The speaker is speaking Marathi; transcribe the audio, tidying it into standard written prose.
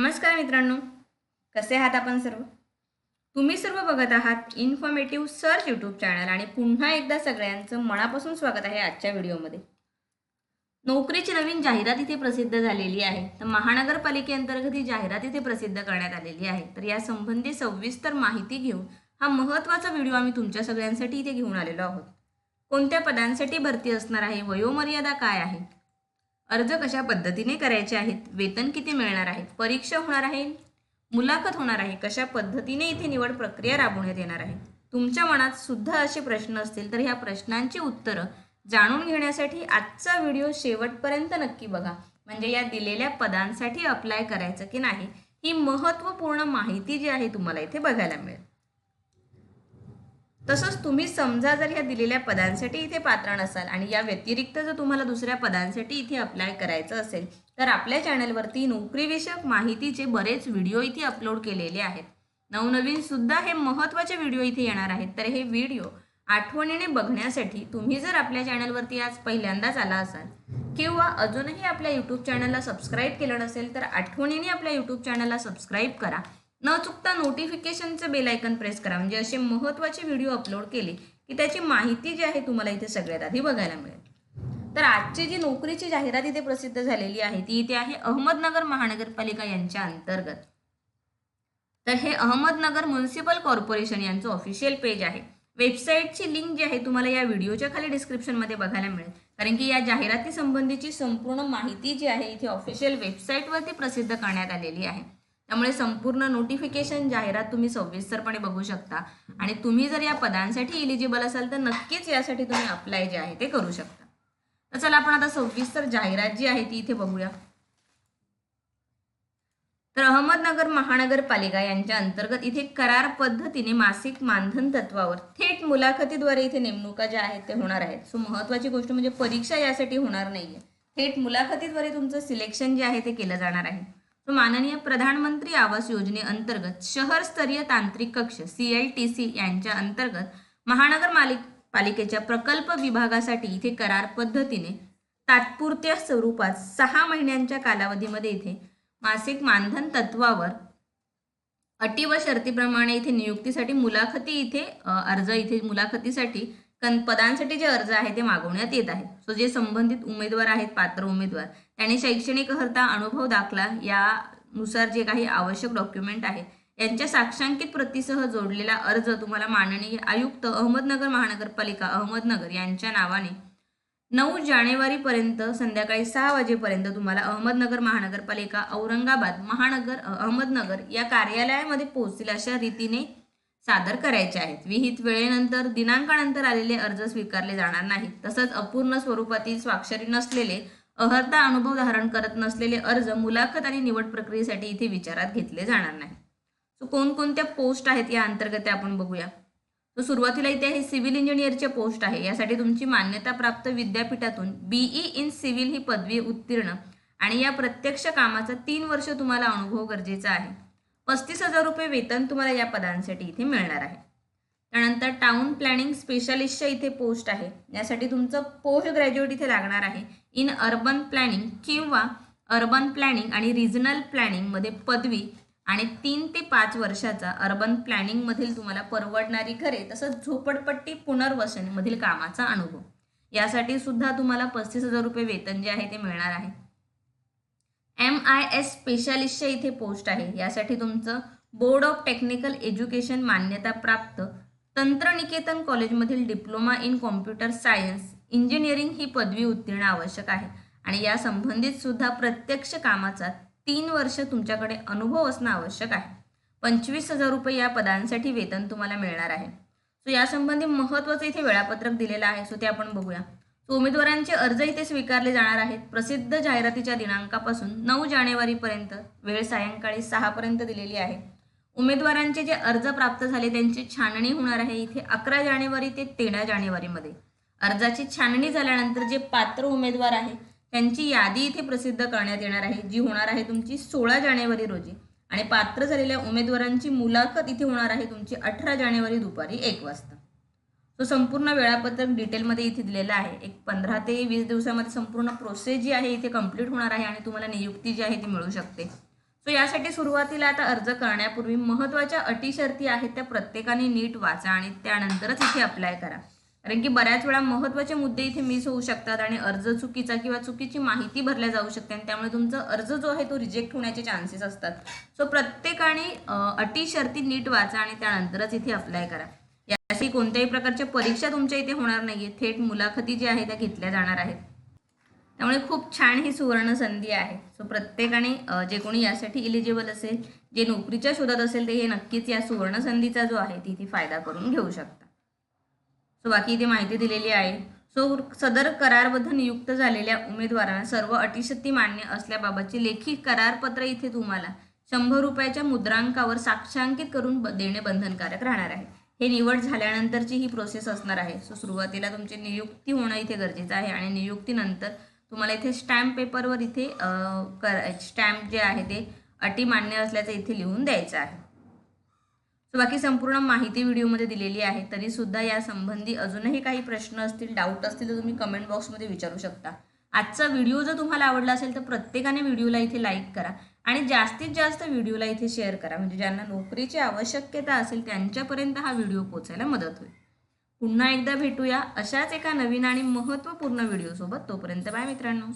नमस्कार मित्रांनो, कसे आहात आपण सर्व? तुम्ही सर्व बघत आहात इन्फॉर्मेटिव्ह सर्च यूट्यूब चॅनल आणि पुन्हा एकदा सगळ्यांचं मनापासून स्वागत आहे आजच्या व्हिडिओमध्ये. नोकरीची नवीन जाहिरात इथे प्रसिद्ध झालेली आहे. तर महानगरपालिकेअंतर्गत ही जाहिरात इथे प्रसिद्ध करण्यात आलेली आहे. तर या संबंधी सविस्तर माहिती घेऊन हा महत्त्वाचा व्हिडिओ आम्ही तुमच्या सगळ्यांसाठी इथे घेऊन आलेलो आहोत. कोणत्या पदांसाठी भरती असणार आहे, वयोमर्यादा काय आहे, अर्ज कशा पद्धतीने करायचे आहेत, वेतन किती मिळणार आहे, परीक्षा होणार आहे, मुलाखत होणार आहे, कशा पद्धतीने इथे निवड प्रक्रिया राबवण्यात येणार आहे. तुमच्या मनात सुद्धा असे प्रश्न असतील तर ह्या प्रश्नांची उत्तरं जाणून घेण्यासाठी आजचा व्हिडिओ शेवटपर्यंत नक्की बघा. म्हणजे या दिलेल्या पदांसाठी अप्लाय करायचं की नाही ही महत्त्वपूर्ण माहिती जी आहे तुम्हाला इथे बघायला मिळेल. तसंच तुम्ही समजा जर ह्या दिलेल्या पदांसाठी इथे पात्र नसाल आणि या व्यतिरिक्त जर तुम्हाला दुसऱ्या पदांसाठी इथे अप्लाय करायचं असेल तर आपल्या चॅनलवरती नोकरीविषयक माहितीचे बरेच व्हिडिओ इथे अपलोड केलेले आहेत. नवनवीन सुद्धा हे महत्त्वाचे व्हिडिओ इथे येणार आहेत. तर हे व्हिडिओ आठवणीने बघण्यासाठी तुम्ही जर आपल्या चॅनलवरती आज पहिल्यांदाच आला असाल किंवा अजूनही आपल्या यूट्यूब चॅनलला सबस्क्राईब केलं नसेल तर आठवणीने आपल्या यूट्यूब चॅनलला सबस्क्राईब करा. न चुकता नोटिफिकेशनचं बेल आयकन प्रेस करा. म्हणजे असे महत्त्वाचे व्हिडिओ अपलोड केले की त्याची माहिती जी आहे तुम्हाला इथे सगळ्यात आधी बघायला मिळेल. तर आजची जी नोकरीची जाहिरात इथे प्रसिद्ध झालेली आहे ती इथे आहे अहमदनगर महानगरपालिका यांच्या अंतर्गत. तर हे अहमदनगर म्युनिसिपल कॉर्पोरेशन यांचं ऑफिशियल पेज आहे. वेबसाईटची लिंक जी आहे तुम्हाला या व्हिडिओच्या खाली डिस्क्रिप्शनमध्ये बघायला मिळेल. कारण की या जाहिराती संबंधीची संपूर्ण माहिती जी आहे इथे ऑफिशियल वेबसाईटवरती प्रसिद्ध करण्यात आलेली आहे. त्यामुळे संपूर्ण नोटिफिकेशन जाहिरात तुम्ही सविस्तरपणे बघू शकता आणि तुम्ही जर या पदांसाठी इलिजिबल असाल तर नक्कीच यासाठी तुम्ही अप्लाय जे आहे ते करू शकता. तर चला आपण आता सविस्तर जाहिरात जी आहे ती इथे बघूया. तर अहमदनगर महानगरपालिका यांच्या अंतर्गत इथे करार पद्धतीने मासिक मानधन तत्वावर थेट मुलाखतीद्वारे इथे नेमणुका ज्या आहेत ते होणार आहेत. सो महत्त्वाची गोष्ट म्हणजे परीक्षा यासाठी होणार नाहीये, थेट मुलाखतीद्वारे तुमचं सिलेक्शन जे आहे ते केलं जाणार आहे. तो माननीय प्रधानमंत्री आवास योजनेअंतर्गत शहर स्तरीय तांत्रिक कक्ष CLTC यांच्या अंतर्गत महानगर पालिकेच्या प्रकल्प विभागासाठी इथे करार पद्धतीने तात्पुरत्या स्वरूपात 6 महिन्यांच्या कालावधीमध्ये इथे मासिक मानधन तत्वावर अटी व शर्तीप्रमाणे इथे नियुक्तीसाठी मुलाखती इथे अर्ज इथे मुलाखतीसाठी पदांसाठी जे अर्ज आहे ते मागवण्यात येत आहेत. सो जे संबंधित उमेदवार आहेत, पात्र उमेदवार, त्यांनी शैक्षणिक अर्हता, अनुभव दाखला यानुसार जे काही आवश्यक डॉक्युमेंट आहे यांच्या साक्षांकित प्रतीसह जोडलेला अर्ज तुम्हाला माननीय आयुक्त अहमदनगर महानगरपालिका अहमदनगर यांच्या नावाने 9 जानेवारीपर्यंत संध्याकाळी 6 वाजेपर्यंत तुम्हाला अहमदनगर महानगरपालिका औरंगाबाद महानगर अहमदनगर या कार्यालयामध्ये पोहोचतील अशा रीतीने सादर करायचे आहेत. विहित वेळेनंतर दिनांकानंतर आलेले अर्ज स्वीकारले जाणार नाहीत. तसंच अपूर्ण स्वरूपातील स्वाक्षरी नसलेले, अर्हता अनुभव धारण करत नसलेले अर्ज मुलाखत आणि निवड प्रक्रियेसाठी इथे विचारात घेतले जाणार नाही. सो कोणकोणत्या पोस्ट आहेत या अंतर्गत आपण बघूया. तो सुरुवातीला इथे आहे सिव्हिल इंजिनियरचे पोस्ट आहे. यासाठी तुमची मान्यताप्राप्त विद्यापीठातून BE इन सिव्हिल ही पदवी उत्तीर्ण आणि या प्रत्यक्ष कामाचा 3 वर्ष तुम्हाला अनुभव गरजेचा आहे. 35,000 रुपये वेतन तुम्हाला या पदांसाठी इथे मिळणार आहे. त्यानंतर टाउन प्लॅनिंग स्पेशालिस्टच्या इथे पोस्ट आहे. यासाठी तुमचं पोस्ट ग्रॅज्युएट इथे लागणार आहे इन अर्बन प्लॅनिंग किंवा अर्बन प्लॅनिंग आणि रिजनल प्लॅनिंगमध्ये पदवी आणि 3 ते 5 वर्षाचा अर्बन प्लॅनिंग मधील तुम्हाला परवडणारी घरे तसंच झोपडपट्टी पुनर्वसन मधील कामाचा अनुभव. यासाठी सुद्धा तुम्हाला 35,000 रुपये वेतन जे आहे ते मिळणार आहे. MIS स्पेशालिस्टच्या इथे पोस्ट आहे. यासाठी तुमचं बोर्ड ऑफ टेक्निकल एज्युकेशन मान्यता प्राप्त तंत्रनिकेतन कॉलेजमधील diploma in computer science engineering ही पदवी उत्तीर्ण आवश्यक आहे आणि या संबंधित सुद्धा प्रत्यक्ष कामाचा 3 वर्ष तुमच्याकडे अनुभव असणं आवश्यक आहे. 25,000 रुपये या पदांसाठी वेतन तुम्हाला मिळणार आहे. सो यासंबंधी महत्त्वाचं इथे वेळापत्रक दिलेलं आहे. सो ते आपण बघूया. उमेदवारांचे अर्ज इथे स्वीकारले जाणार आहेत. प्रसिद्ध जाहिरातीच्या दिनांकापासून 9 जानेवारीपर्यंत, वेळ सायंकाळी 6 पर्यंत दिलेली आहे. उमेदवारांचे जे अर्ज प्राप्त झाले त्यांची छाननी होणार आहे इथे 11 जानेवारी ते 13 जानेवारीमध्ये. अर्जाची छाननी झाल्यानंतर जे पात्र उमेदवार आहे त्यांची यादी इथे प्रसिद्ध करण्यात येणार आहे, जी होणार आहे तुमची 16 जानेवारी रोजी आणि पात्र झालेल्या उमेदवारांची मुलाखत इथे होणार आहे तुमची 18 जानेवारी दुपारी 1 वाजता. तो संपूर्ण वेळापत्रक डिटेलमध्ये इथे दिलेला आहे. एक 15 ते 20 दिवसामध्ये संपूर्ण प्रोसेस जी आहे इथे कंप्लीट होणार आहे आणि तुम्हाला नियुक्ती जी आहे ती मिळू शकते. सो यासाठी सुरुवातीला आता अर्ज करण्यापूर्वी महत्त्वाच्या अटी शर्ती आहेत त्या प्रत्येकाने नीट वाचा आणि त्यानंतरच इथे अप्लाय करा. कारण की बऱ्याच वेळा महत्त्वाचे मुद्दे इथे मिस होऊ शकतात आणि अर्ज चुकीचा किंवा चुकीची माहिती भरल्या जाऊ शकते आणि त्यामुळे तुमचा अर्ज जो आहे तो रिजेक्ट होण्याचे चान्सेस असतात. सो प्रत्येकाने अटी शर्ती नीट वाचा आणि त्यानंतरच इथे अप्लाय करा. यासाठी कोणत्याही प्रकारच्या परीक्षा तुमच्या इथे होणार नाहीये, थेट मुलाखती ज्या आहेत त्या घेतल्या जाणार आहेत. त्यामुळे खूप छान ही सुवर्ण संधी आहे. सो प्रत्येकाने जे कोणी यासाठी इलिजिबल असेल, जे नोकरीच्या शोधात असेल, ते हे नक्कीच या सुवर्ण संधीचा जो आहे तिथे फायदा करून घेऊ शकता. सो बाकी इथे माहिती दिलेली आहे. सो सदर करारबद्ध नियुक्त झालेल्या उमेदवारांना सर्व अटीशर्ती मान्य असल्याबाबतचे लेखी करारपत्र इथे तुम्हाला 100 रुपयाच्या मुद्रांकावर साक्षांकित करून देणे बंधनकारक राहणार आहे. हे निवड झाल्यानंतरची ही प्रोसेस असणार आहे. सो सुरुवातीला तुमची नियुक्ती होणं इथे गरजेचं आहे आणि नियुक्तीनंतर तुम्हाला इथे स्टॅम्प पेपरवर इथे स्टॅम्प जे आहे ते अटी मान्य असल्याचं इथे लिहून द्यायचं आहे. सो बाकी संपूर्ण माहिती व्हिडिओमध्ये दिलेली आहे. तरी सुद्धा या संबंधी अजूनही काही प्रश्न असतील, डाऊट असतील तर तुम्ही कमेंट बॉक्समध्ये विचारू शकता. आजचा व्हिडिओ जर तुम्हाला आवडला असेल तर प्रत्येकाने व्हिडिओला इथे लाईक करा आणि जास्तीत जास्त व्हिडिओला इथे शेअर करा, म्हणजे ज्यांना नोकरीची आवश्यकता असेल त्यांच्यापर्यंत हा व्हिडिओ पोहोचायला मदत होईल. पुन्हा एकदा भेटूया अशाच एका नवीन आणि महत्त्वपूर्ण व्हिडिओसोबत. तोपर्यंत बाय मित्रांनो.